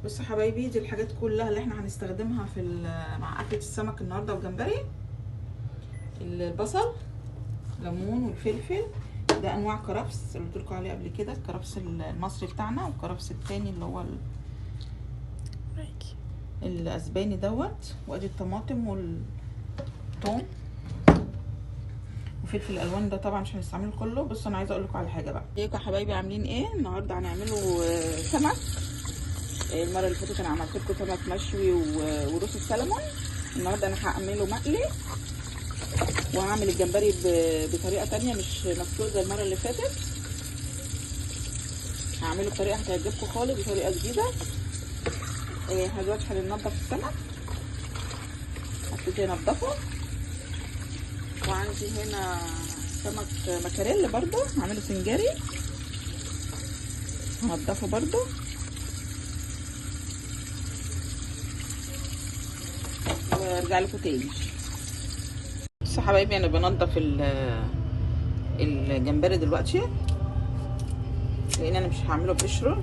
بصوا يا حبايبي، دي الحاجات كلها اللي احنا هنستخدمها مع اكلة السمك النهارده والجمبري. البصل، ليمون، والفلفل. ده انواع كرفس اللي قلت لكم عليه قبل كده، الكرفس المصري بتاعنا، والكرفس التاني اللي هو الاسباني دوت. وادي الطماطم والثوم وفلفل الالوان، ده طبعا مش هنستعمله كله. بص انا عايزه اقول لكم على حاجه بقى. ازيكم يا حبايبي، عاملين ايه؟ النهارده هنعمله سمك. المره اللي فاتت انا عملت لكم سمك مشوي وروس السلمون. النهارده انا هعمله مقلي، وهعمل الجمبري بطريقه تانية مش مسلوق زي المره اللي فاتت. هعمله بطريقه هتعجبكم خالص، بطريقه جديده. احنا دلوقتي هننضف السمك، هبتدي انضفه. وعندي هنا سمك مكاريل برضو هعمله سنجاري، هنضفه برضو. وارجع لكم تاني. بصوا يا حبايبي، انا بنضف الجمبري دلوقتي، لان انا مش هعمله بقشره،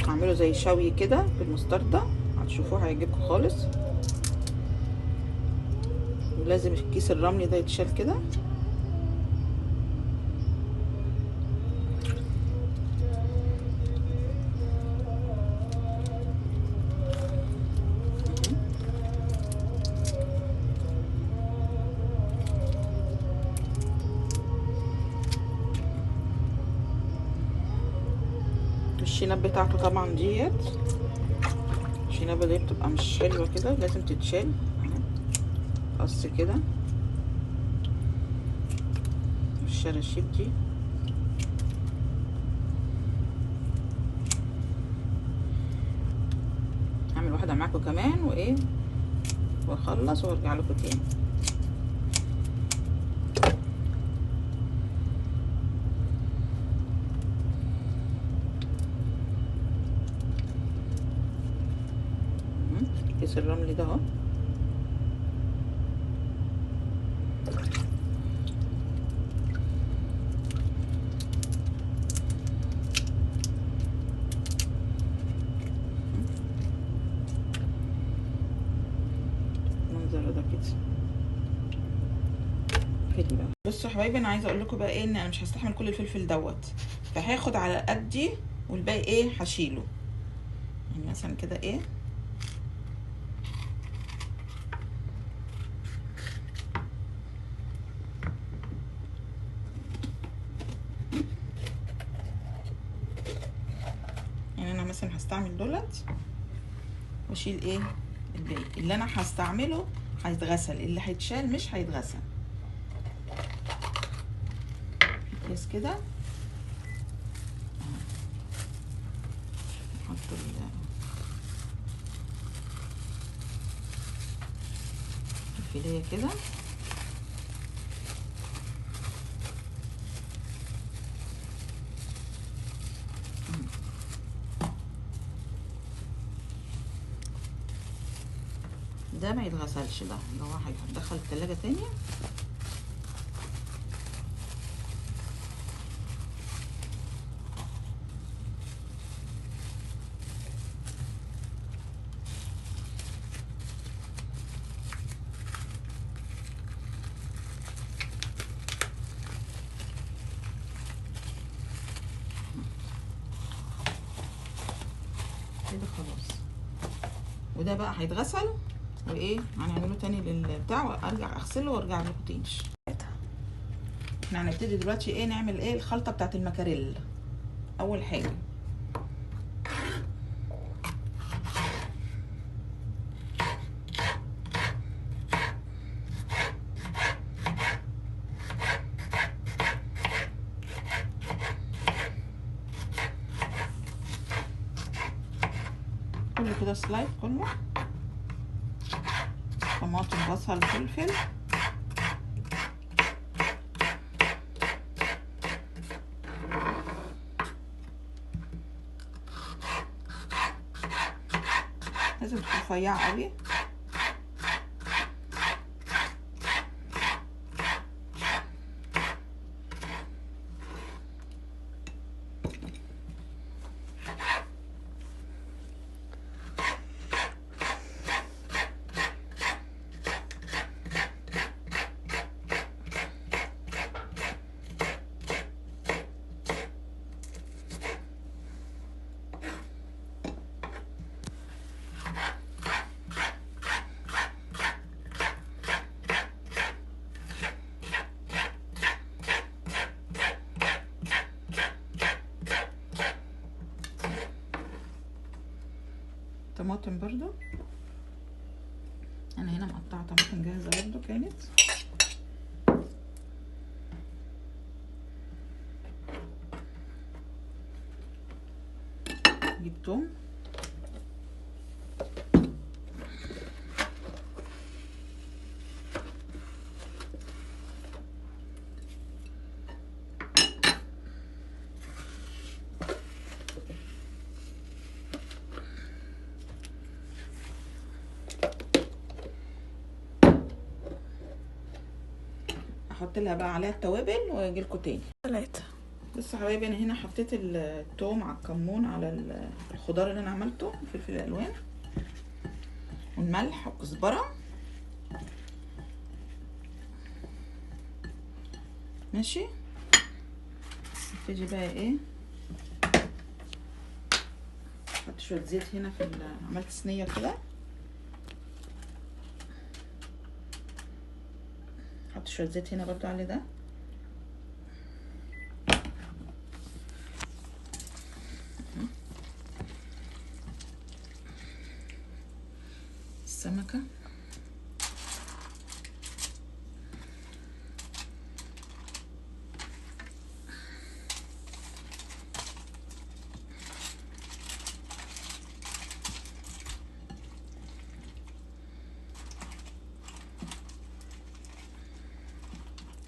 هعمله زي شوي كده بالمستردة. هتشوفوه هيعجبكم خالص. ولازم الكيس الرملي ده يتشال كده. الشنب بتاعته طبعا ديت، الشنبه دي بتبقى مش حلوه كده، لازم تتشال. قص كده الشراشيب دي. هعمل واحده معاكم كمان وايه، واخلص وارجع لكم تاني. الكيس الرملي ده اهو. المنظر ده كده حلو بقى. بصوا يا حبايبي، انا عايزه اقول لكم بقى ايه، ان انا مش هستحمل كل الفلفل دوت، فهاخد على قدي، والباقي ايه هشيله. يعني مثلا كده ايه، يعني انا مثلا هستعمل دولت واشيل ايه الباقي. اللي انا هستعمله هيتغسل، اللي هيتشال مش هيتغسل. كويس كده. نحط الفيليه كده. ده ما يتغسلش، ده اللي هو هيدخل التلاجة تاني. كده خلاص. وده بقى هيتغسل، وايه هنعمله تاني للبتاع، وارجع اغسله وارجع لكم تاني. احنا هنبتدي دلوقتي ايه، نعمل ايه الخلطه بتاعت المكاريل. اول حاجه كله كده سلايد، كله طماطم بصل فلفل. لازم تكون رفيعه قوي. طماطم برضو، انا هنا مقطعه طماطم جاهزه برضو كانت. نجيب توم، احط لها بقى عليها التوابل واجي لكم تاني. 3. بصوا يا حبايبي، انا هنا حطيت التوم على الكمون على الخضار اللي انا عملته، الفلفل الالوان والملح والكزبره. ماشي، نبتدي بقى ايه، احط شويه زيت هنا في عملت صينيه كده، احط شويه زيت هنا برضو على ده. السمكه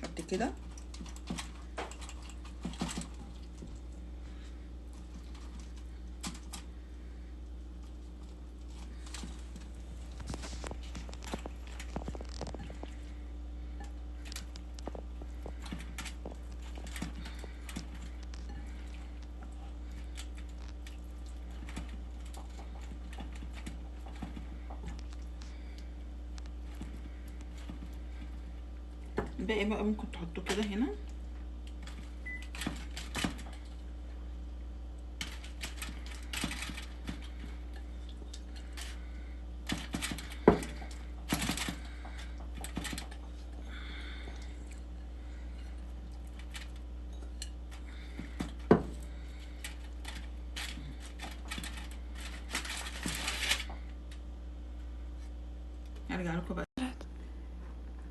قد كده. الباقي بقى ممكن تحطوه كده هنا. هرجع لكم بقى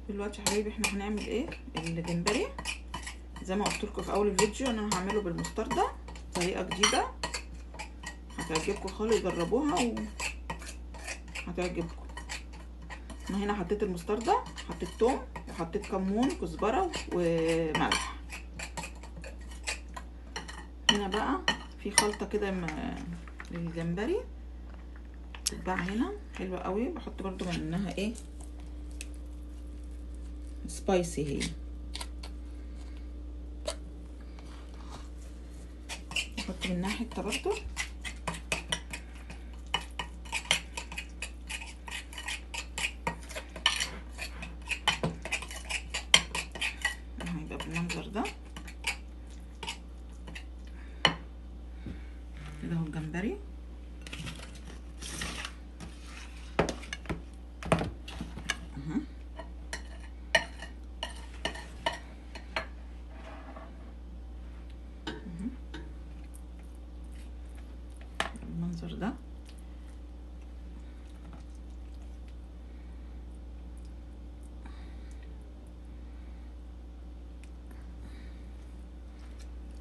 دلوقتي يا حبايبي. احنا هنعمل ايه؟ الجمبري زي ما قلت لكم في اول الفيديو، انا هعمله بالمستردة، طريقه جديده هتعجبكم خالص، جربوها وهتعجبكم. انا هنا حطيت المستردة، حطيت توم وحطيت كمون كزبره وملح. هنا بقى في خلطه كده للجمبري بتتباع هنا حلوه قوي، بحط برضو منها ايه، سبايسي هي. بحط منها حته برضو، هيبقى بالمنظر ده كده اهو الجمبري. بالمنظر ده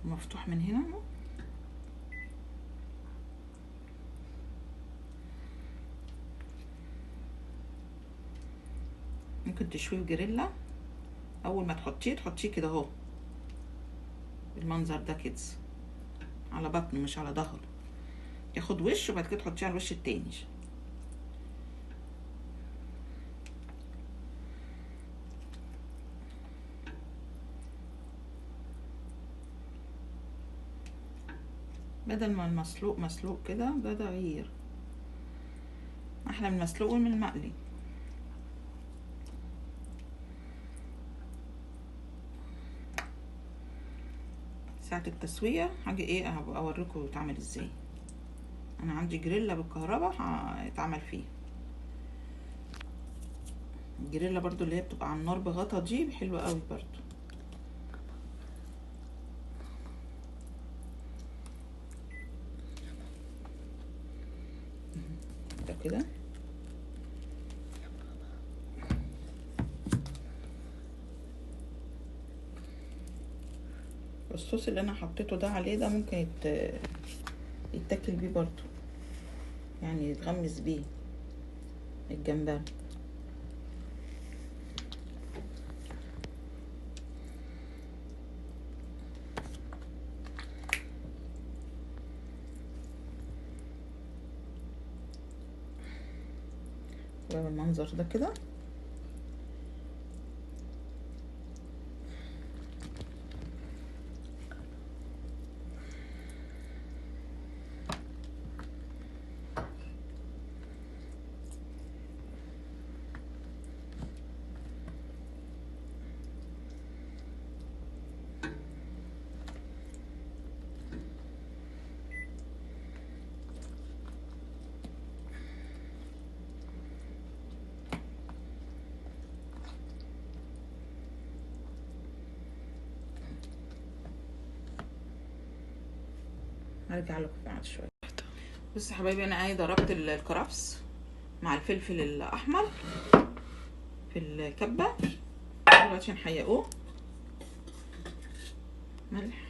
مفتوح من هنا. ممكن تشويه جريلا، اول ما تحطيه كده اهو بالمنظر ده كده على بطنه مش على ظهره، ياخد وش وبعد كده تحطيه على الوش التاني. بدل ما المسلوق مسلوق كده، ده غير احلى من المسلوق ومن المقلي. ساعة التسوية هاجي ايه اوريكم يتعمل ازاي. انا عندي جريلا بالكهرباء هيتعمل فيه. الجريلا برضو اللي هي بتبقى على النار بغطا دي حلوة قوي برضو. كده. الصوص اللي انا حطيته ده عليه ده ممكن يتاكل بيه برضو، يعني يتغمس بيه الجمبري. بالمنظر ده كده. هرجع لكم بعد شويه. بصوا يا حبايبي، انا ضربت الكرفس مع الفلفل الاحمر في الكبه دلوقتي عشان نحيقوه. ملح،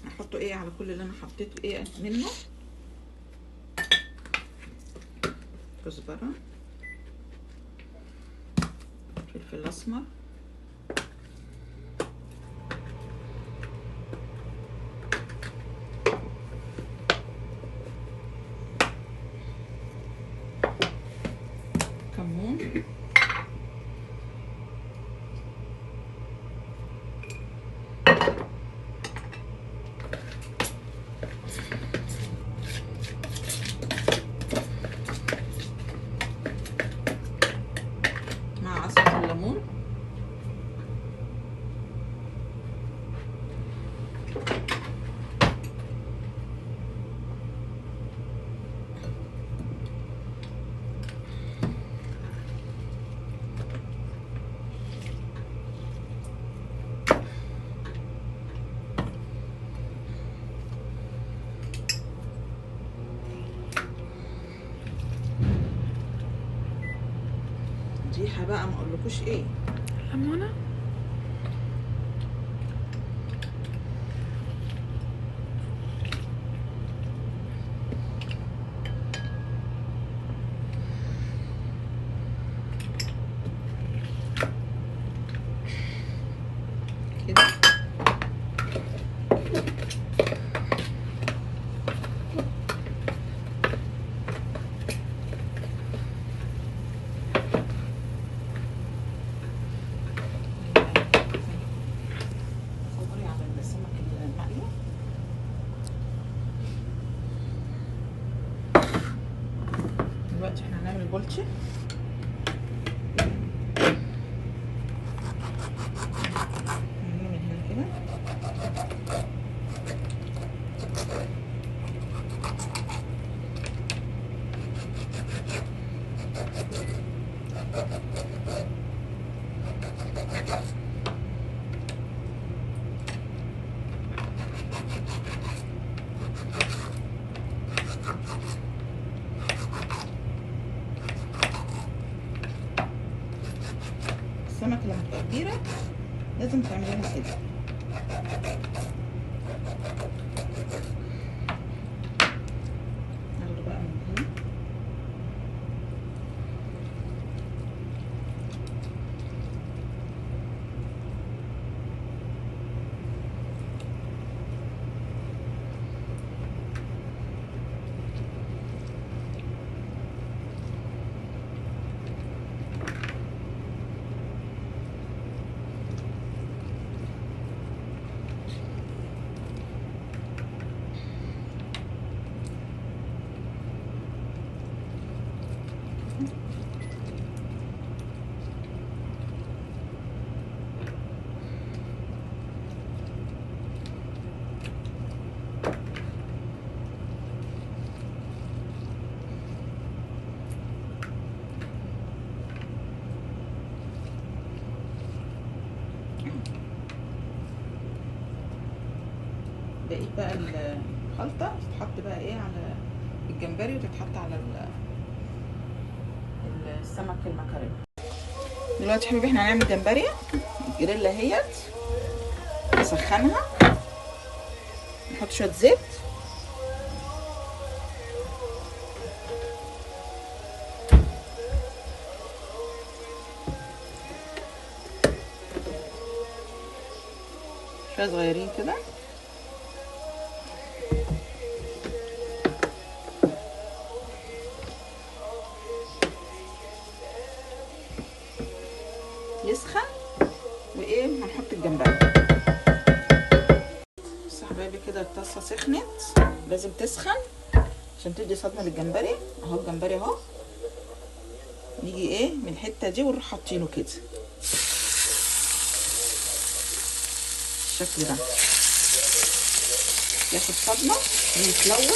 هحطه ايه على كل اللي انا حطيته ايه منه. كزبره، فلفل اسمر، كمون، مع عصرة الليمون، ريحه بقى ما اقولكوش ايه. ليمونه. كده صبري على السمك المقلي. دلوقتي احنا هنعمل بولتشي. من هنا كده السمك لما تبقى كبيره لازم تعمليها كده. ناخده بقى من هنا. بقيت بقى الخلطه تتحط بقى ايه على الجمبري وتتحط على السمك المكاريل. دلوقتي يا حبيبي احنا هنعمل جمبري. الجريلا اهيت نسخنها، نحط شويه زيت، شويه صغيرين كده، يسخن وايه هنحط الجمبري. بصوا يا حبايبي كده الطاسه سخنت، لازم تسخن عشان تدي صدمه للجمبري. اهو الجمبري اهو، نيجي ايه من الحته دي ونروح حاطينه كده بالشكل ده، ياخد صدمه ويتلون.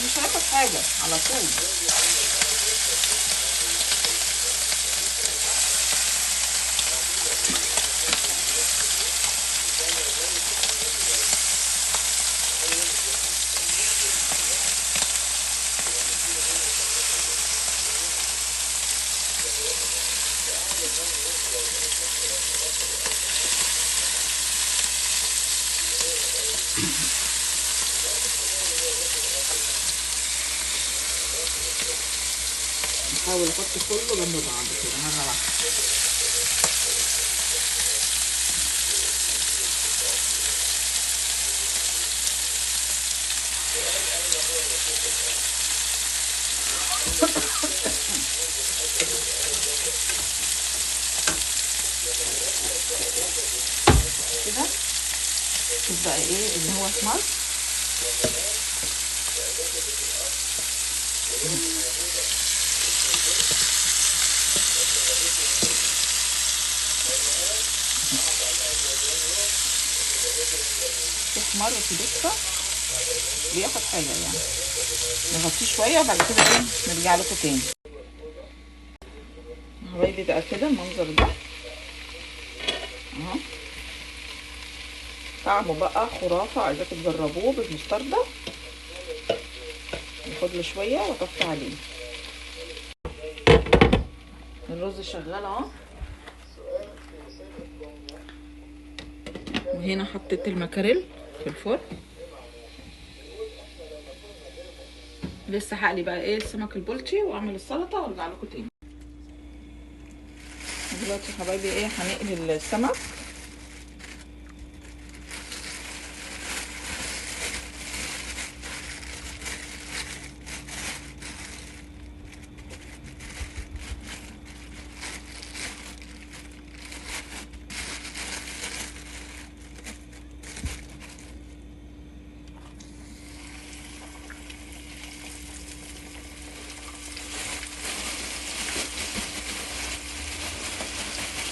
مش هياخد حاجه على طول. نحاول نحط كله جنب بعض كده مره واحده. كده شوف بقى ايه اللي هو احمر. احمر في دقه بياخد حاجه يعني، نغطيه شويه وبعد كده ايه نرجع لكم تاني. حبايبي بقى كده المنظر ده اهو، طعمه بقى خرافه، عايزاكم تجربوه بالمستردة. ناخد له شويه واطفي عليه. الرز شغال اهو، وهنا حطيت المكاريل في الفرن. لسه هقلي بقى ايه السمك البلطي واعمل السلطه وارجع لكم تاني. دلوقتي يا حبايبي ايه هنقلي السمك.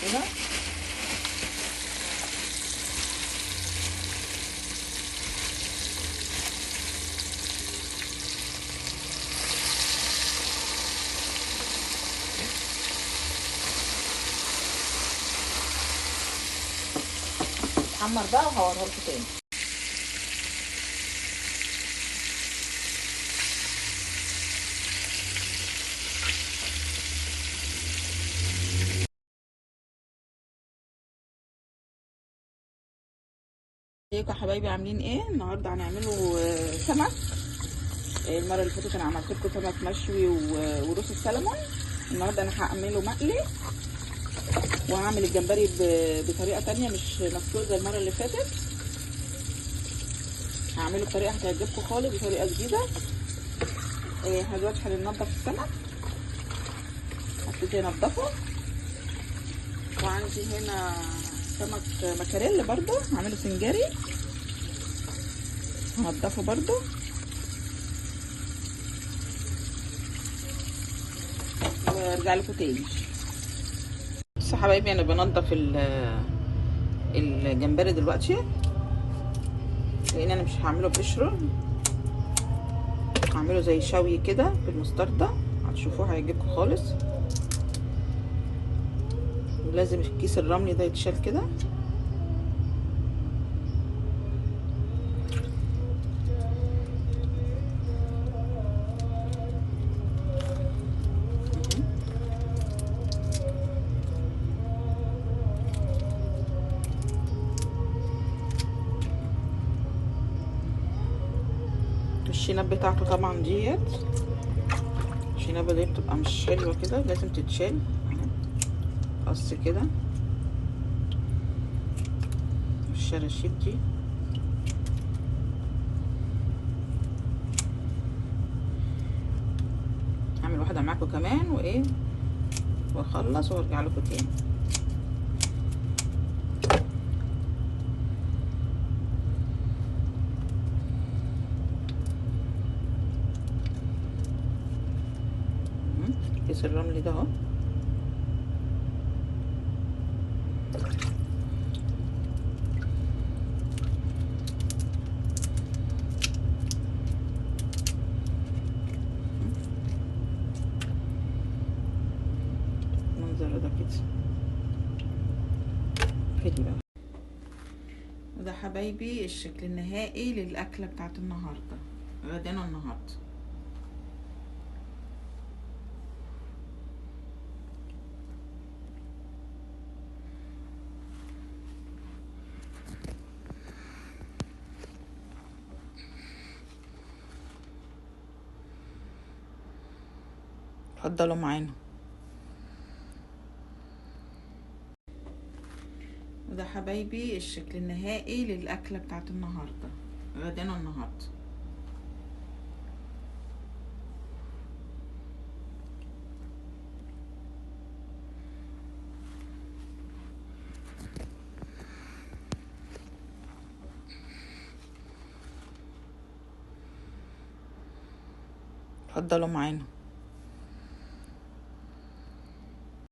كده حمر بقى وهوريها لكم تاني. ازيكم يا حبايبي عاملين ايه؟ النهارده هنعمله سمك. المره اللي فاتت انا عملت لكم سمك مشوي وروس السلمون. النهارده انا هعمله مقلي، وهعمل الجمبري بطريقه تانية مش مسلوق زي المره اللي فاتت. هعمله بطريقه هتعجبكم خالص، بطريقه جديده. احنا دلوقتي هننضف السمك، هبتدي انضفه. وعندي هنا سمك مكاريل برضو هعمله سنجاري، هنضفه برضو. وارجع لكم تاني. بصوا يا حبايبي انا بنضف الجمبري دلوقتي. لان انا مش هعمله بقشره، هعمله زي شوي كده بالمستردة، هتشوفوه هيعجبكم خالص. ولازم الكيس الرملي ده يتشال كده. الشنب بتاعته طبعا ديت، الشنبه دي بتبقى مش حلوه كده، لازم تتشال قص كده. الشراشيب دي هعمل واحده معاكم كمان وايه واخلص وارجع لكم تاني. كيس الرمل ده اهو. المنظر ده كده حلو بقى. وده حبايبي الشكل النهائي للاكله بتاعت النهارده، غدانا النهارده. اتفضلوا معانا. وده حبايبي الشكل النهائي للاكله بتاعت النهارده، غدانا النهارده. اتفضلوا معانا.